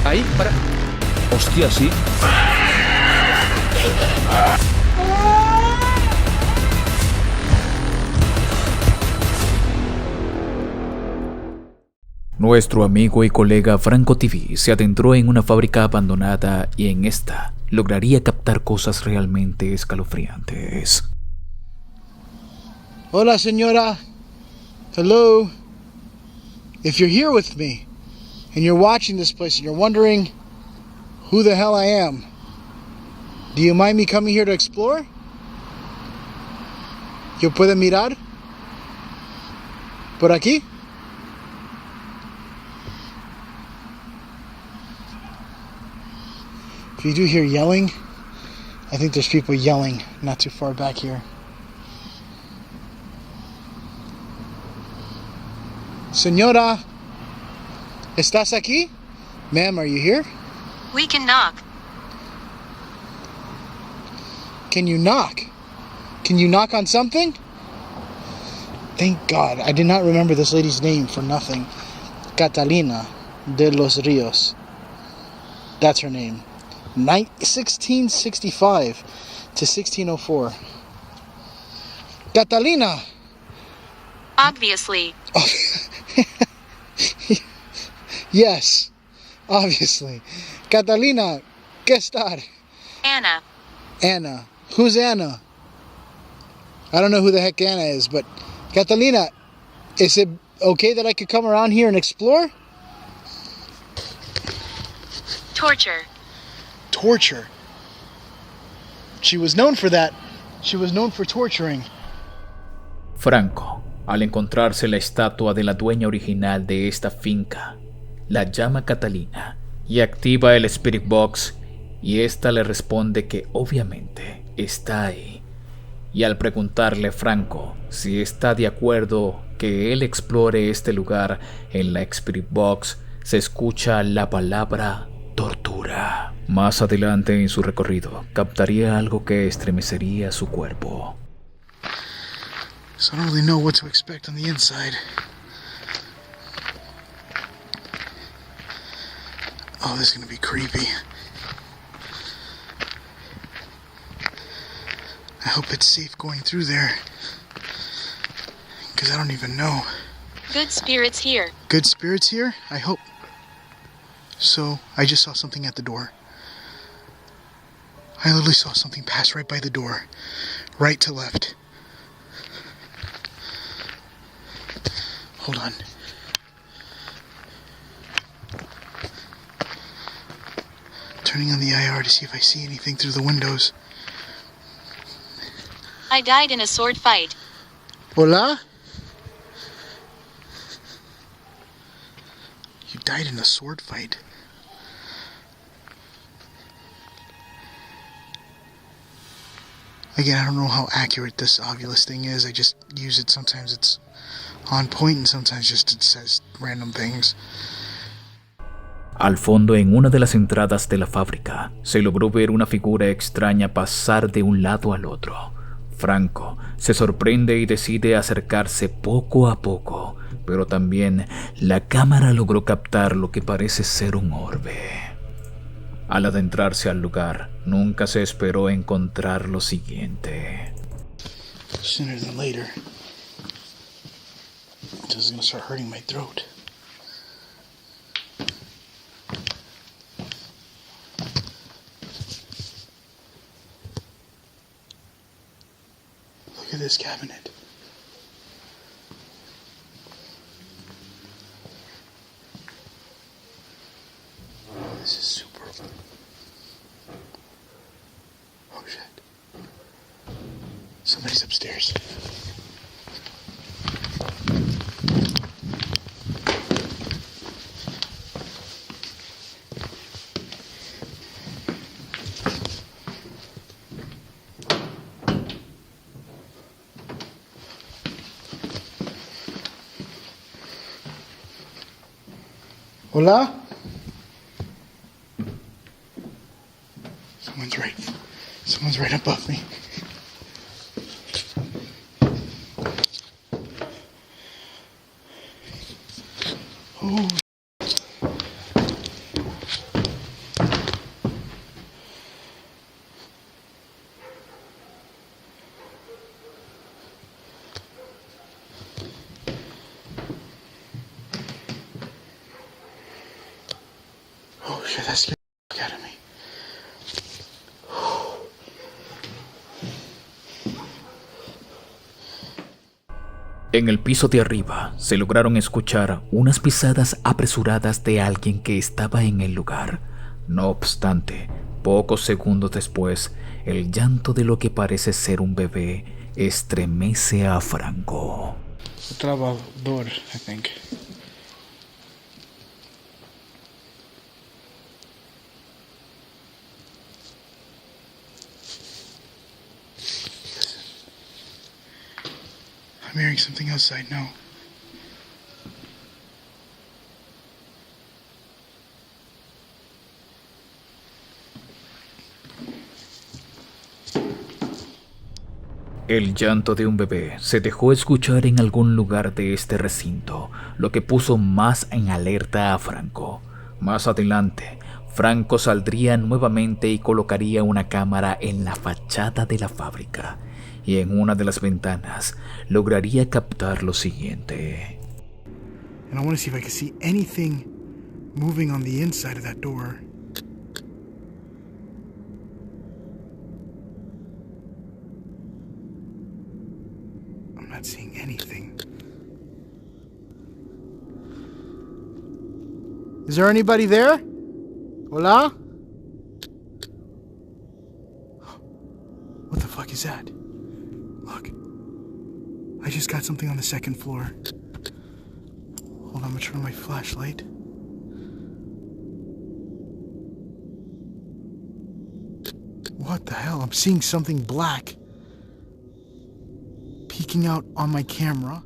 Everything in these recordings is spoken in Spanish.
Ahí, para. Hostia, sí. Nuestro amigo y colega Franco TV se adentró en una fábrica abandonada y en esta lograría captar cosas realmente escalofriantes. Hola, señora. Hello. If you're here with me and you're watching this place and you're wondering who the hell I am, do you mind me coming here to explore? ¿Yo puedo mirar? ¿Por aquí? If you do hear yelling, I think there's people yelling not too far back here. Señora, ¿estás aquí? Ma'am, are you here? We can knock. Can you knock? Can you knock on something? Thank God. I did not remember this lady's name for nothing. Catalina de los Rios. That's her name. 1665 to 1604. Catalina! Obviously. Yes, obviously. Catalina, ¿qué estar? Anna. Anna. Who's Anna? I don't know who the heck Anna is, but Catalina, is it okay that I could come around here and explore? Torture. Torture. She was known for that. She was known for torturing. Franco, al encontrarse la estatua de la dueña original de esta finca, la llama Catalina y activa el Spirit Box, y ésta le responde que obviamente está ahí. Y al preguntarle Franco si está de acuerdo que él explore este lugar en la Spirit Box, se escucha la palabra tortura. Más adelante en su recorrido, captaría algo que estremecería su cuerpo. So I don't really know what to expect on the inside. Oh, this is gonna be creepy. I hope it's safe going through there, because I don't even know. Good spirits here. Good spirits here? I hope. So, I just saw something at the door. I literally saw something pass right by the door. Right to left. Hold on. Turning on the IR to see if I see anything through the windows. I died in a sword fight. Hola? You died in a sword fight. Again, I don't know how accurate this Ovilus thing is. I just use it. Sometimes it's on point and sometimes just it says random things. Al fondo, en una de las entradas de la fábrica, se logró ver una figura extraña pasar de un lado al otro. Franco se sorprende y decide acercarse poco a poco, pero también la cámara logró captar lo que parece ser un orbe. Al adentrarse al lugar, nunca se esperó encontrar lo siguiente. Sooner than later. This is gonna start hurting my throat. Look at this cabinet. This is super. Oh shit. Somebody's upstairs. Hola? Someone's right above me. Oh. shit, that scared the fuck out of me. En el piso de arriba se lograron escuchar unas pisadas apresuradas de alguien que estaba en el lugar. No obstante, pocos segundos después, el llanto de lo que parece ser un bebé estremece a Franco. Grabador, I think. I'm hearing something outside now. El llanto de un bebé se dejó escuchar en algún lugar de este recinto, lo que puso más en alerta a Franco. Más adelante, Franco saldría nuevamente y colocaría una cámara en la fachada de la fábrica, y en una de las ventanas lograría captar lo siguiente. And I want to see if I can see anything moving on the inside of that door. I'm not seeing anything. Is there anybody there? Hola? What the fuck is that? Look. I just got something on the second floor. Hold on, I'm gonna turn on my flashlight. What the hell? I'm seeing something black peeking out on my camera.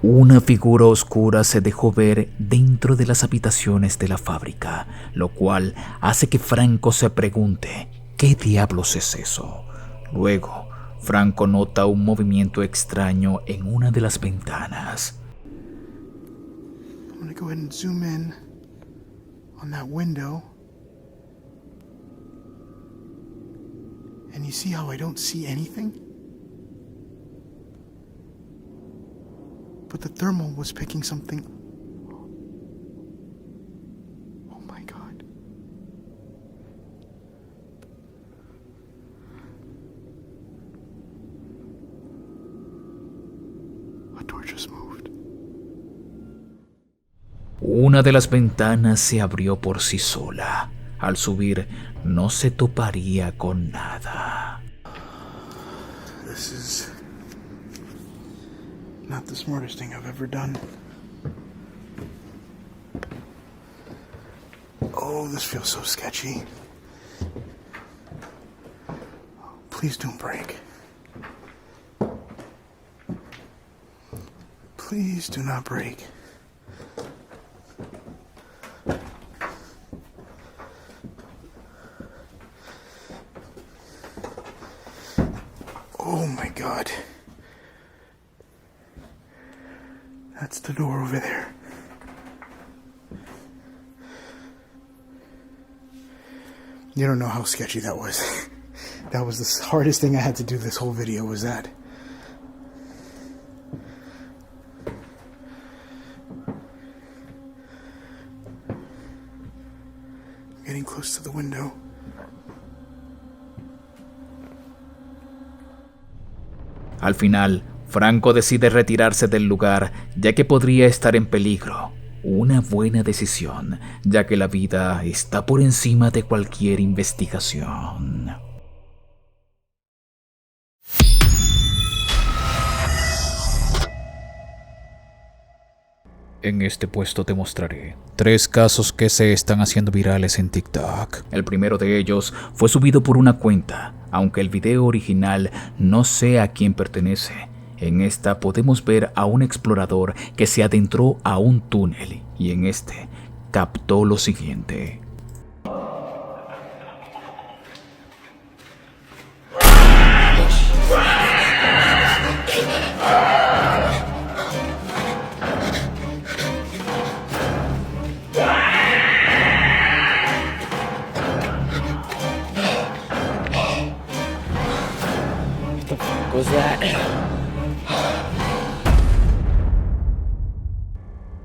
Una figura oscura se dejó ver dentro de las habitaciones de la fábrica, lo cual hace que Franco se pregunte ¿qué diablos es eso? Luego, Franco nota un movimiento extraño en una de las ventanas. I'm gonna go ahead and zoom in on that window. And you see how I don't see anything? But the thermal was picking something. Oh my god. A door just moved. Una de las ventanas se abrió por sí sola. Al subir, no se toparía con nada. This is not the smartest thing I've ever done. Oh, this feels so sketchy. Please don't break. Please do not break. Oh my god. That's the door over there. You don't know how sketchy that was. That was the hardest thing I had to do this whole video was that. I'm getting close to the window. Al final, Franco decide retirarse del lugar ya que podría estar en peligro. Una buena decisión, ya que la vida está por encima de cualquier investigación. En este puesto te mostraré 3 casos que se están haciendo virales en TikTok. El primero de ellos fue subido por una cuenta, aunque el video original no sé a quién pertenece. En esta podemos ver a un explorador que se adentró a un túnel y en este captó lo siguiente.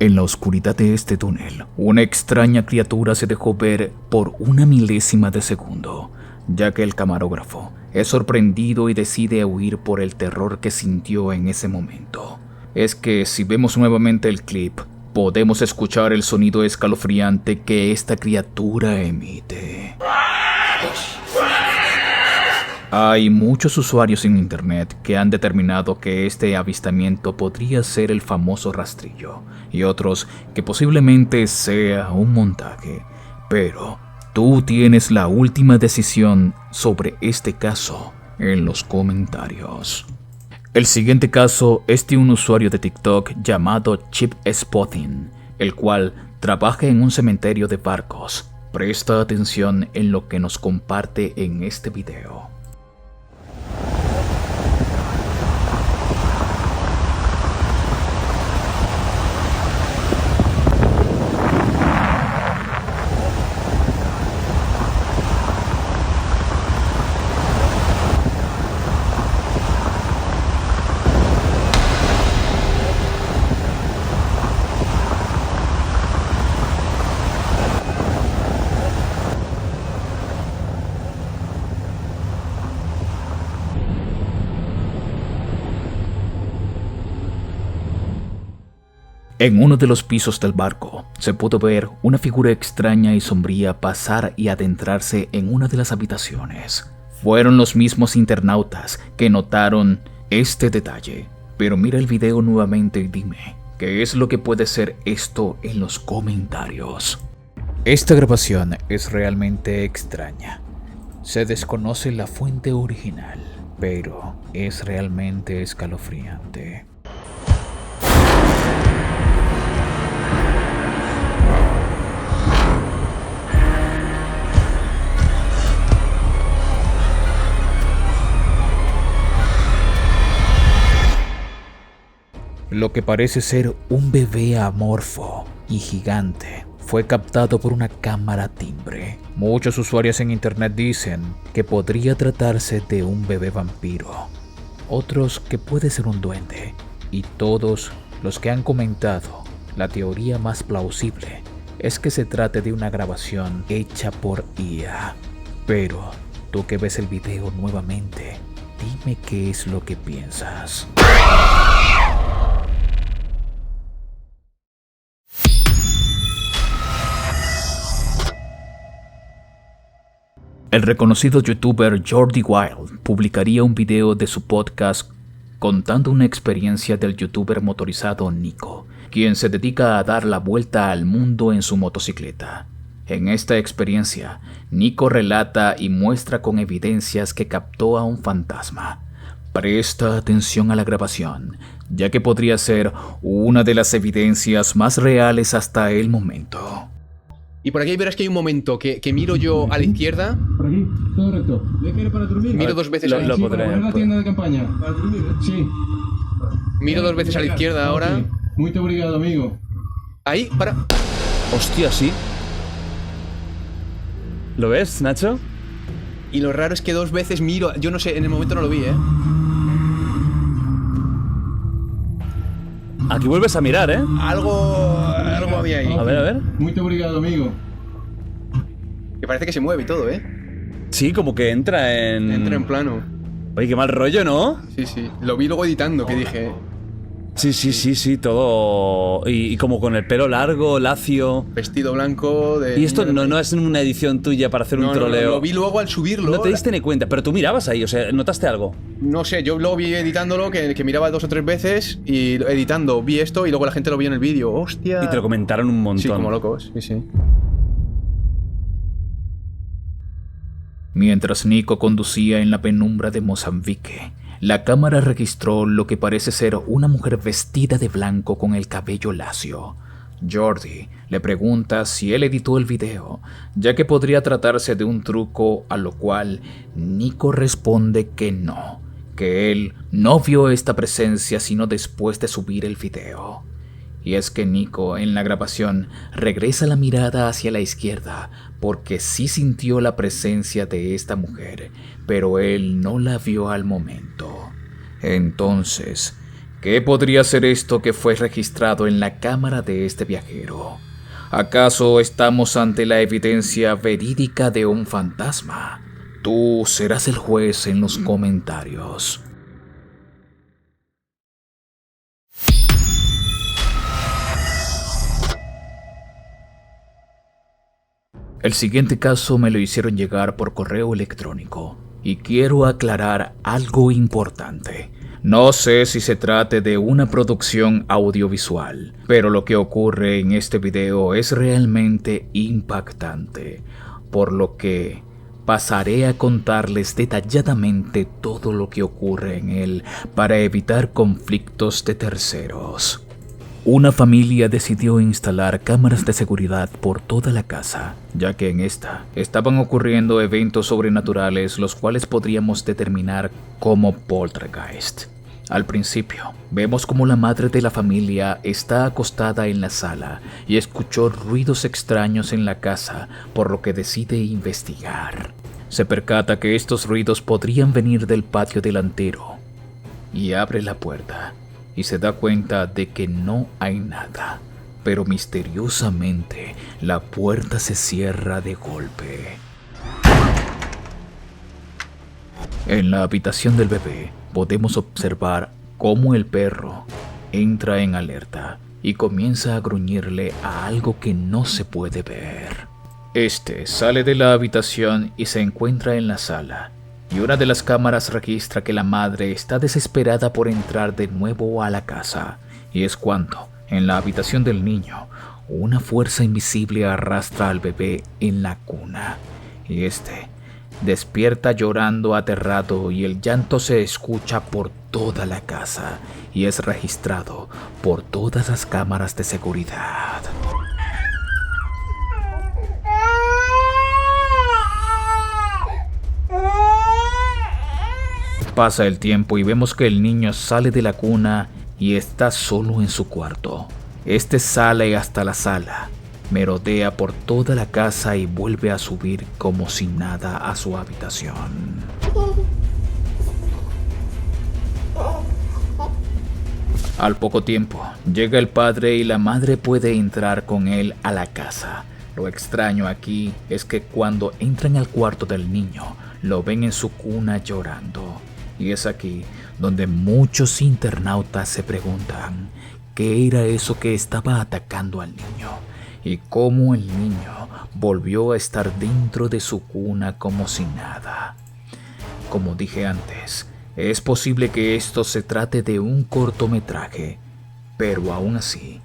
En la oscuridad de este túnel, una extraña criatura se dejó ver por una milésima de segundo, ya que el camarógrafo es sorprendido y decide huir por el terror que sintió en ese momento. Es que si vemos nuevamente el clip, podemos escuchar el sonido escalofriante que esta criatura emite. Hay muchos usuarios en internet que han determinado que este avistamiento podría ser el famoso rastrillo, y otros que posiblemente sea un montaje. Pero tú tienes la última decisión sobre este caso en los comentarios. El siguiente caso es de un usuario de TikTok llamado Chip Spotting, el cual trabaja en un cementerio de barcos. Presta atención en lo que nos comparte en este video. En uno de los pisos del barco se pudo ver una figura extraña y sombría pasar y adentrarse en una de las habitaciones. Fueron los mismos internautas que notaron este detalle. Pero mira el video nuevamente y dime, ¿qué es lo que puede ser esto en los comentarios? Esta grabación es realmente extraña. Se desconoce la fuente original, pero es realmente escalofriante. Lo que parece ser un bebé amorfo y gigante fue captado por una cámara timbre. Muchos usuarios en internet dicen que podría tratarse de un bebé vampiro, otros que puede ser un duende, y todos los que han comentado la teoría más plausible es que se trate de una grabación hecha por IA. Pero tú que ves el video nuevamente, dime qué es lo que piensas. El reconocido youtuber Jordi Wild publicaría un video de su podcast contando una experiencia del youtuber motorizado Nico, quien se dedica a dar la vuelta al mundo en su motocicleta. En esta experiencia, Nico relata y muestra con evidencias que captó a un fantasma. Presta atención a la grabación, ya que podría ser una de las evidencias más reales hasta el momento. Y por aquí verás que hay un momento que miro yo a la izquierda. Por aquí, todo recto. ¿Ve que era para dormir? Miro dos veces a la Sí, izquierda. para poner la tienda de campaña. ¿Para dormir? Sí. Miro dos veces a la izquierda ahora. Muy obrigado, amigo. Ahí, para. Hostia, sí. ¿Lo ves, Nacho? Y lo raro es que dos veces miro. Yo no sé, en el momento no lo vi, Aquí vuelves a mirar, ¿eh? Algo había ahí. A ver. Muy obrigado, amigo. Que parece que se mueve y todo, Sí, como que entra en... Entra en plano. Oye, qué mal rollo, ¿no? Sí, sí. Lo vi luego editando, que dije. Sí, todo... Y como con el pelo largo, lacio... Vestido blanco de. Y esto no es una edición tuya para hacer un troleo. Lo vi luego al subirlo. No te diste ni cuenta, pero tú mirabas ahí, o sea, ¿notaste algo? No sé, yo luego vi editándolo que miraba 2 o 3 veces y editando vi esto y luego la gente lo vio en el vídeo. ¡Hostia! Y te lo comentaron un montón. Sí, como locos, sí. Mientras Nico conducía en la penumbra de Mozambique, la cámara registró lo que parece ser una mujer vestida de blanco con el cabello lacio. Jordi le pregunta si él editó el video, ya que podría tratarse de un truco, a lo cual Nico responde que no, que él no vio esta presencia sino después de subir el video. Y es que Nico en la grabación regresa la mirada hacia la izquierda porque sí sintió la presencia de esta mujer, pero él no la vio al momento. Entonces, ¿Qué podría ser esto que fue registrado en la cámara de este viajero? ¿Acaso estamos ante la evidencia verídica de un fantasma? Tú serás el juez en los comentarios. El siguiente caso me lo hicieron llegar por correo electrónico y quiero aclarar algo importante. No sé si se trate de una producción audiovisual, pero lo que ocurre en este video es realmente impactante, por lo que pasaré a contarles detalladamente todo lo que ocurre en él para evitar conflictos de terceros. Una familia decidió instalar cámaras de seguridad por toda la casa, ya que en esta estaban ocurriendo eventos sobrenaturales los cuales podríamos determinar como poltergeist. Al principio, vemos como la madre de la familia está acostada en la sala y escuchó ruidos extraños en la casa, por lo que decide investigar. Se percata que estos ruidos podrían venir del patio delantero y abre la puerta. Y se da cuenta de que no hay nada, pero misteriosamente la puerta se cierra de golpe. En la habitación del bebé podemos observar cómo el perro entra en alerta y comienza a gruñirle a algo que no se puede ver. Este sale de la habitación y se encuentra en la sala. Y una de las cámaras registra que la madre está desesperada por entrar de nuevo a la casa, y es cuando, en la habitación del niño, una fuerza invisible arrastra al bebé en la cuna, y este despierta llorando aterrado y el llanto se escucha por toda la casa y es registrado por todas las cámaras de seguridad. Pasa el tiempo y vemos que el niño sale de la cuna y está solo en su cuarto. Este sale hasta la sala, merodea por toda la casa y vuelve a subir como si nada a su habitación. Al poco tiempo, llega el padre y la madre puede entrar con él a la casa. Lo extraño aquí es que cuando entran al cuarto del niño, lo ven en su cuna llorando. Y es aquí donde muchos internautas se preguntan qué era eso que estaba atacando al niño y cómo el niño volvió a estar dentro de su cuna como si nada. Como dije antes, es posible que esto se trate de un cortometraje, pero aún así,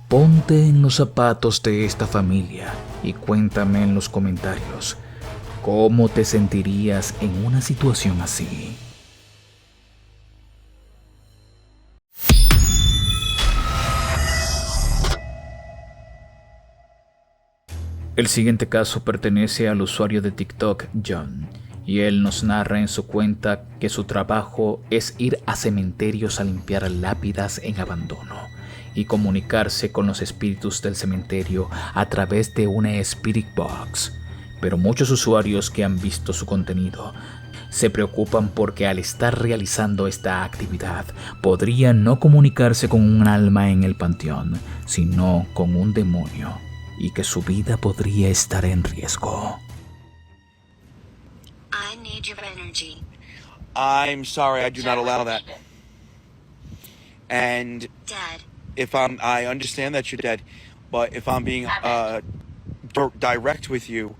ponte en los zapatos de esta familia y cuéntame en los comentarios cómo te sentirías en una situación así. El siguiente caso pertenece al usuario de TikTok John, y él nos narra en su cuenta que su trabajo es ir a cementerios a limpiar lápidas en abandono y comunicarse con los espíritus del cementerio a través de una Spirit Box. Pero muchos usuarios que han visto su contenido se preocupan porque al estar realizando esta actividad podría no comunicarse con un alma en el panteón, sino con un demonio, y que su vida podría estar en riesgo. I need your energy. I'm sorry, I do not allow that. And Dead. I understand that you're dead, but if I'm being direct with you,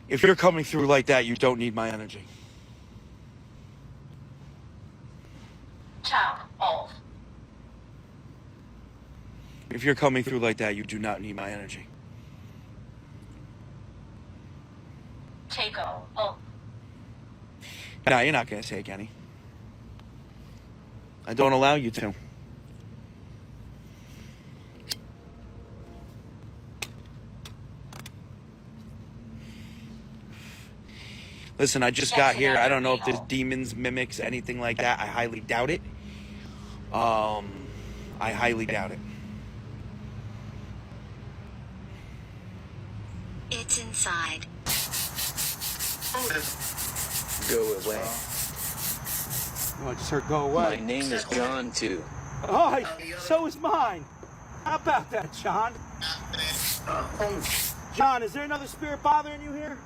if you're coming through like that, you don't need my energy. Child, old. If you're coming through like that, you do not need my energy. Takeo, old. No, you're not gonna take any. I don't allow you to. Listen, I just got here. I don't know if there's demons, mimics, anything like that. I highly doubt it. I highly doubt it. It's inside. Go away. Oh, I just heard go away. My name is John, too. Oh, so is mine. How about that, John? John, is there another spirit bothering you here?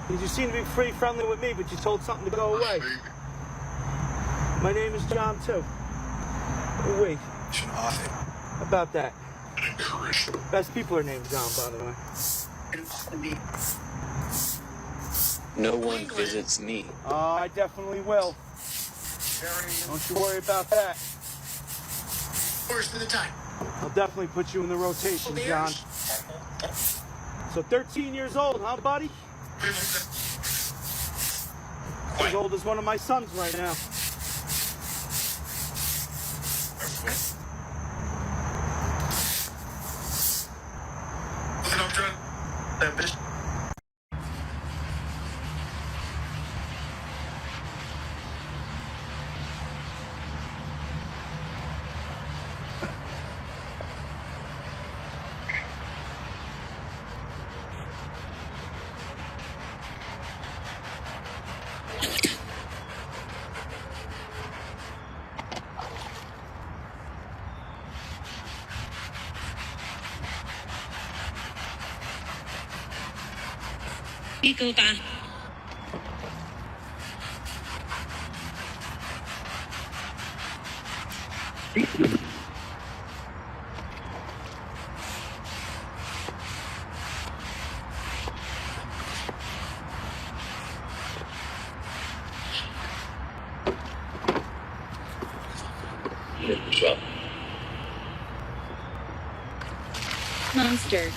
You seem to be pretty friendly with me, but you told something to go away. My name is John, too. Oh, wait. How about that? Best people are named John, by the way. No one visits me. Oh, I definitely will. Don't you worry about that. I'll definitely put you in the rotation, John. So 13 years old, huh, buddy? As old as one of my sons right now. Monster.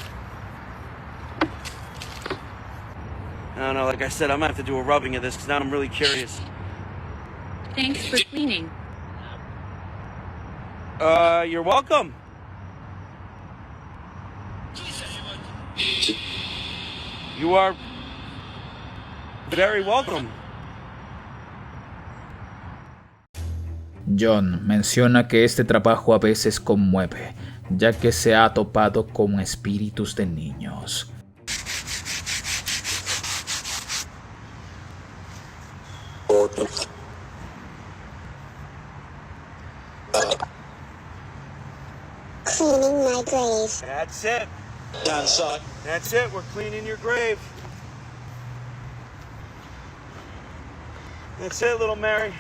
I don't know, like I said, I'm gonna have to do a rubbing of this because now I'm really curious. Thanks for cleaning. You're welcome. You are very welcome. John menciona que este trabajo a veces conmueve, ya que se ha topado con espíritus de niños. Cleaning my grave. That's it. That's it. We're cleaning your grave. That's it, little Mary.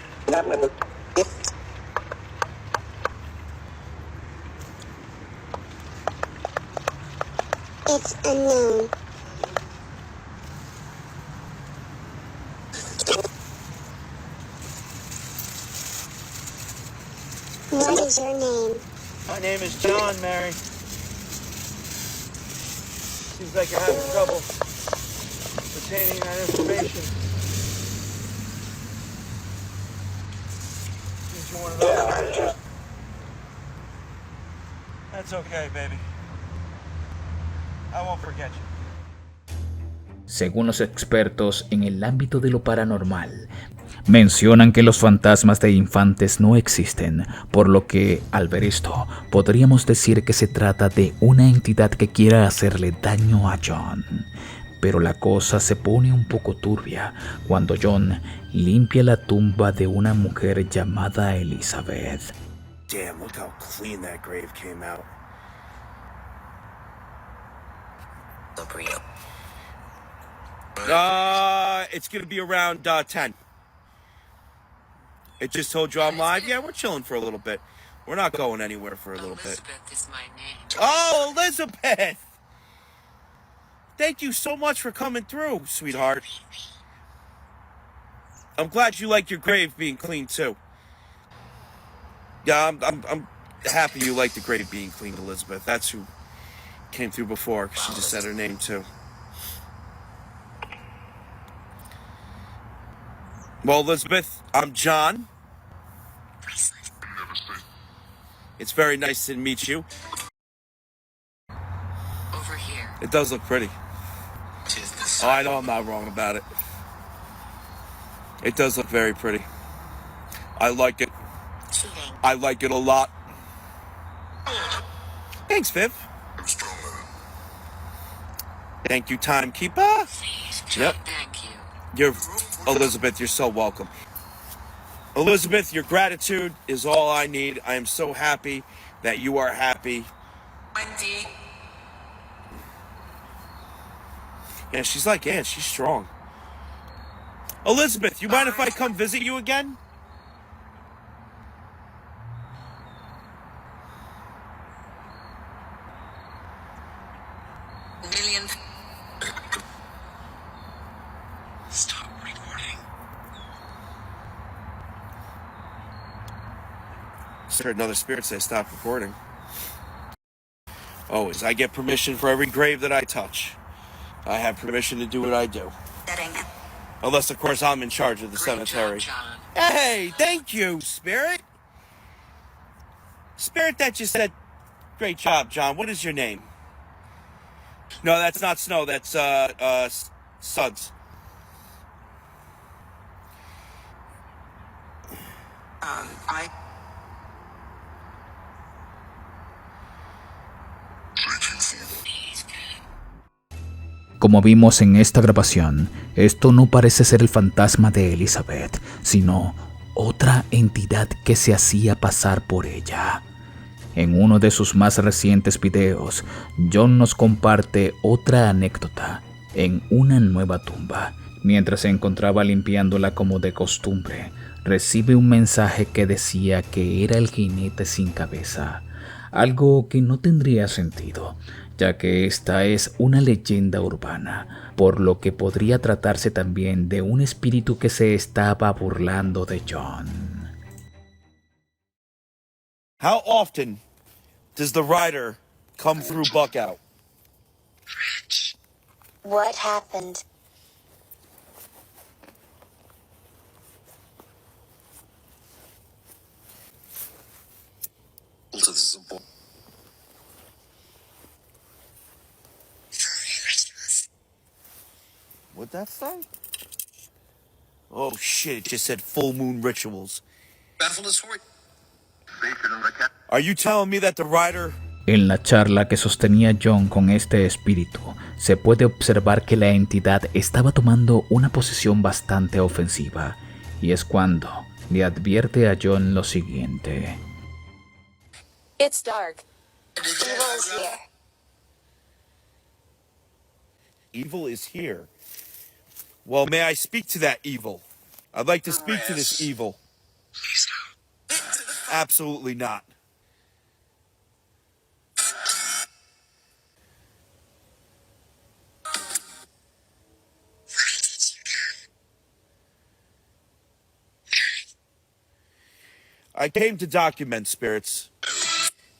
It's unknown. What is your name? My name is John, Mary. Seems like you're having trouble retaining that information. Seems you're one of those. That's okay, baby. I won't forget you. Según los expertos en el ámbito de lo paranormal, mencionan que los fantasmas de infantes no existen, por lo que, al ver esto, podríamos decir que se trata de una entidad que quiera hacerle daño a John. Pero la cosa se pone un poco turbia cuando John limpia la tumba de una mujer llamada Elizabeth. Damn, look how clean that grave came out. It's gonna be around 10. It just told you I'm live. Yeah, we're chilling for a little bit. We're not going anywhere for a little bit. Elizabeth is my name. Oh, Elizabeth! Thank you so much for coming through, sweetheart. I'm glad you like your grave being clean too. Yeah, I'm happy you like the grave being cleaned, Elizabeth. That's who came through before. She just said her name too. Well, Elizabeth, I'm John. It's very nice to meet you. Over here. It does look pretty. Oh, I know I'm not wrong about it. It does look very pretty. I like it. I like it a lot. Thanks, Viv. Thank you, timekeeper. Please, Yep. thank you. You're Elizabeth. You're so welcome. Elizabeth, your gratitude is all I need. I am so happy that you are happy. Wendy. Yeah, she's strong. Elizabeth, you mind if I come visit you again? Million. Stop recording. Sir, another spirit say stop recording. Always, I get permission for every grave that I touch. I have permission to do what I do. Unless, of course, I'm in charge of the cemetery. Hey, thank you, Spirit. Spirit that just said, great job, John. What is your name? No, that's not Snow. That's, Suds. I. Como vimos en esta grabación, esto no parece ser el fantasma de Elizabeth, sino otra entidad que se hacía pasar por ella. En uno de sus más recientes videos, John nos comparte otra anécdota en una nueva tumba. Mientras se encontraba limpiándola como de costumbre, recibe un mensaje que decía que era el jinete sin cabeza, algo que no tendría sentido, ya que esta es una leyenda urbana, por lo que podría tratarse también de un espíritu que se estaba burlando de John. How often does the rider come through Buckout? What happened? What'd that say? Oh shit, it just said full moon rituals. Are you telling me that the rider... En la charla que sostenía John con este espíritu, se puede observar que la entidad estaba tomando una posición bastante ofensiva, y es cuando le advierte a John lo siguiente. It's dark. Evil is here. Evil is here. Well, may I speak to that evil? I'd like to speak to this evil. Absolutely not. I came to document, spirits.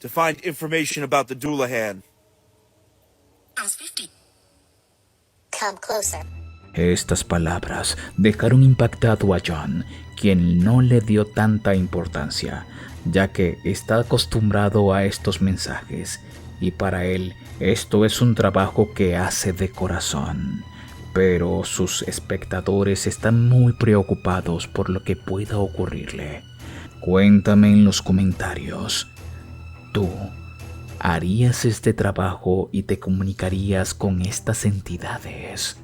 To find information about the Doulahan. Come closer. Estas palabras dejaron impactado a John, quien no le dio tanta importancia, ya que está acostumbrado a estos mensajes, y para él esto es un trabajo que hace de corazón. Pero sus espectadores están muy preocupados por lo que pueda ocurrirle. Cuéntame en los comentarios, ¿tú harías este trabajo y te comunicarías con estas entidades?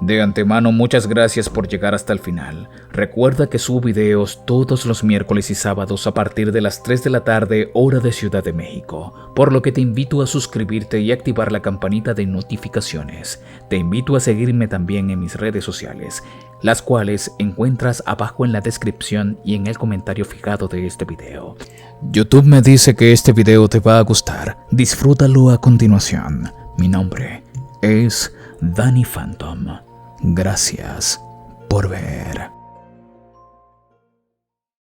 De antemano, muchas gracias por llegar hasta el final. Recuerda que subo videos todos los miércoles y sábados a partir de las 3 de la tarde, hora de Ciudad de México, por lo que te invito a suscribirte y activar la campanita de notificaciones. Te invito a seguirme también en mis redes sociales, las cuales encuentras abajo en la descripción y en el comentario fijado de este video. YouTube me dice que este video te va a gustar. Disfrútalo a continuación. Mi nombre es Danny Phantom. Gracias por ver.